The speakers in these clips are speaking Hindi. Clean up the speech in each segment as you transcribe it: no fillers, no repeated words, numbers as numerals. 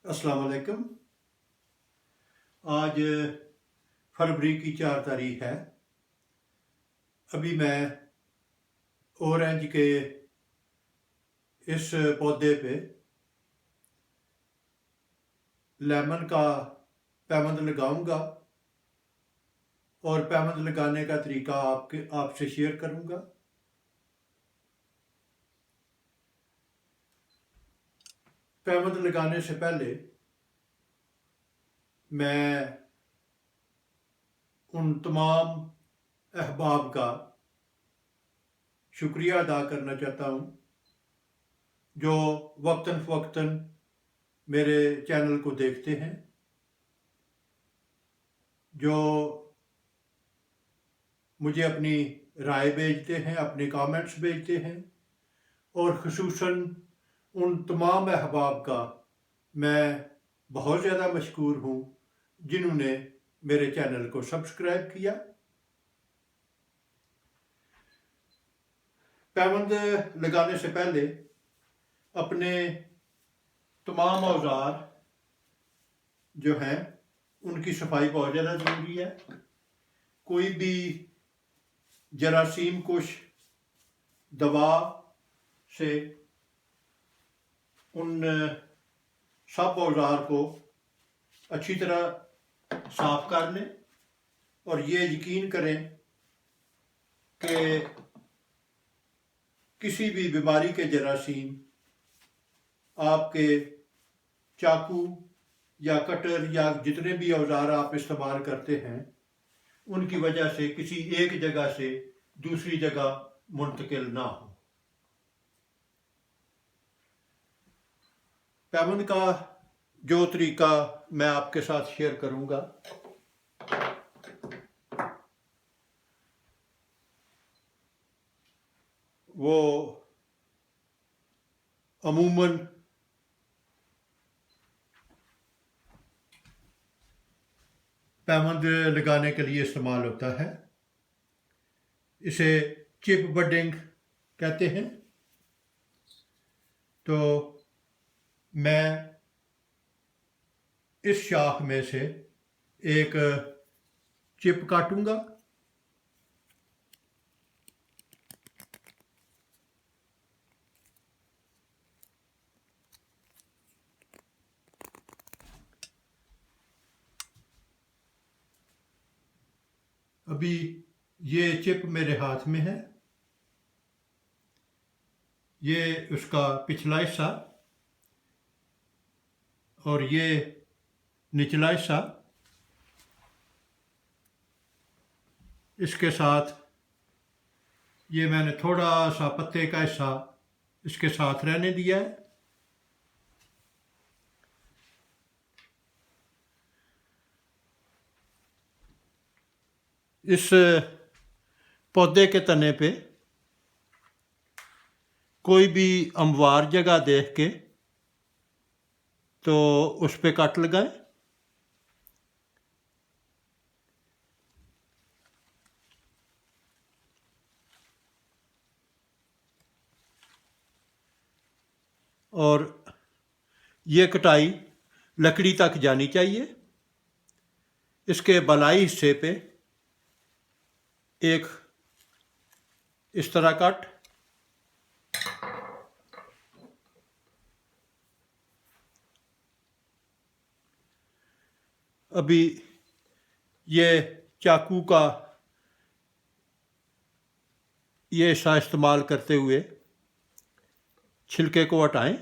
अस्सलाम वालेकुम। आज फरवरी की 4 तारीख है। अभी मैं ऑरेंज के इस पौधे पे लेमन का पैवंद लगाऊंगा और पैवंद लगाने का तरीका आपसे शेयर करूंगा। पैवंद लगाने से पहले मैं उन तमाम अहबाब का शुक्रिया अदा करना चाहता हूँ जो वक्तन फ़वक्तन मेरे चैनल को देखते हैं, जो मुझे अपनी राय भेजते हैं, अपने कमेंट्स भेजते हैं, और ख़ुसूसन उन तमाम अहबाब का मैं बहुत ज़्यादा मशकूर हूँ जिन्होंने मेरे चैनल को सब्सक्राइब किया। पैवंद लगाने से पहले अपने तमाम औजार जो हैं उनकी सफाई बहुत ज़्यादा ज़रूरी है। कोई भी जरासीम कुश दवा से उन सब औजार को अच्छी तरह साफ कर लें और ये यकीन करें कि किसी भी बीमारी के जरासीम आपके चाकू या कटर या जितने भी औजार आप इस्तेमाल करते हैं उनकी वजह से किसी एक जगह से दूसरी जगह मुंतकिल ना हो। पैवंद का जो तरीका मैं आपके साथ शेयर करूंगा वो अमूमन पैवंद लगाने के लिए इस्तेमाल होता है। इसे चिप बडिंग कहते हैं। तो मैं इस शाख में से एक चिप काटूंगा अभी ये चिप मेरे हाथ में है। ये उसका पिछला हिस्सा और ये निचला हिस्सा, इसके साथ ये मैंने थोड़ा सा पत्ते का हिस्सा इसके साथ रहने दिया है। इस पौधे के तने पे कोई भी हमवार जगह देख के तो उस पे कट लगाएं। और ये कटाई लकड़ी तक जानी चाहिए। इसके बलाई हिस्से पे एक इस तरह कट, अभी ये चाकू का ये हिस्सा इस्तेमाल करते हुए छिलके को हटाएं।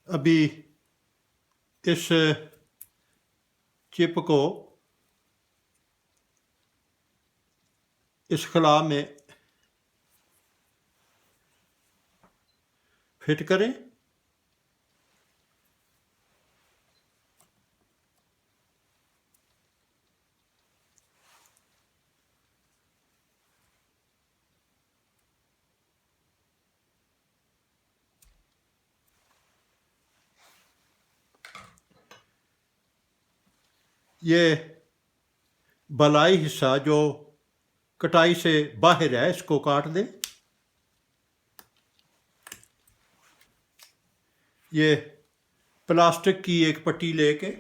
अभी इस चिप को इस खला में फिट करें। ये बलाई हिस्सा जो कटाई से बाहर है इसको काट दें। ये प्लास्टिक की एक पट्टी लेके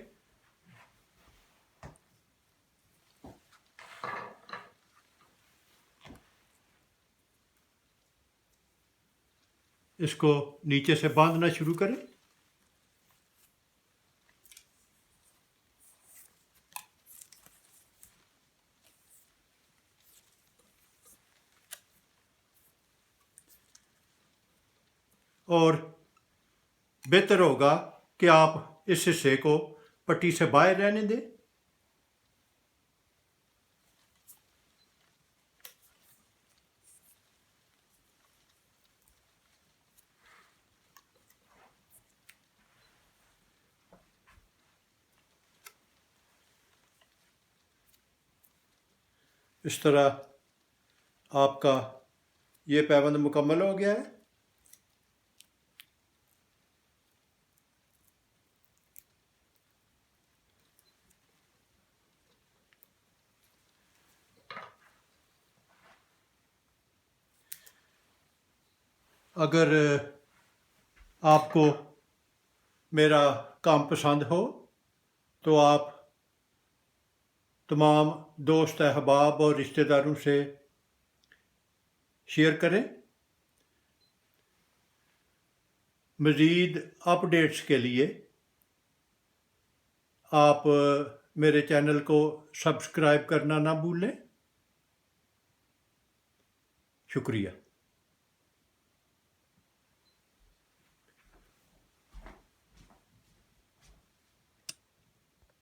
इसको नीचे से बांधना शुरू करें। और बेहतर होगा कि आप इस हिस्से को पट्टी से बाहर रहने दें। इस तरह आपका ये पैबंद मुकम्मल हो गया है। अगर आपको मेरा काम पसंद हो तो आप तमाम दोस्त अहबाब और रिश्तेदारों से शेयर करें। मज़ीद अपडेट्स के लिए आप मेरे चैनल को सब्सक्राइब करना ना भूलें। शुक्रिया।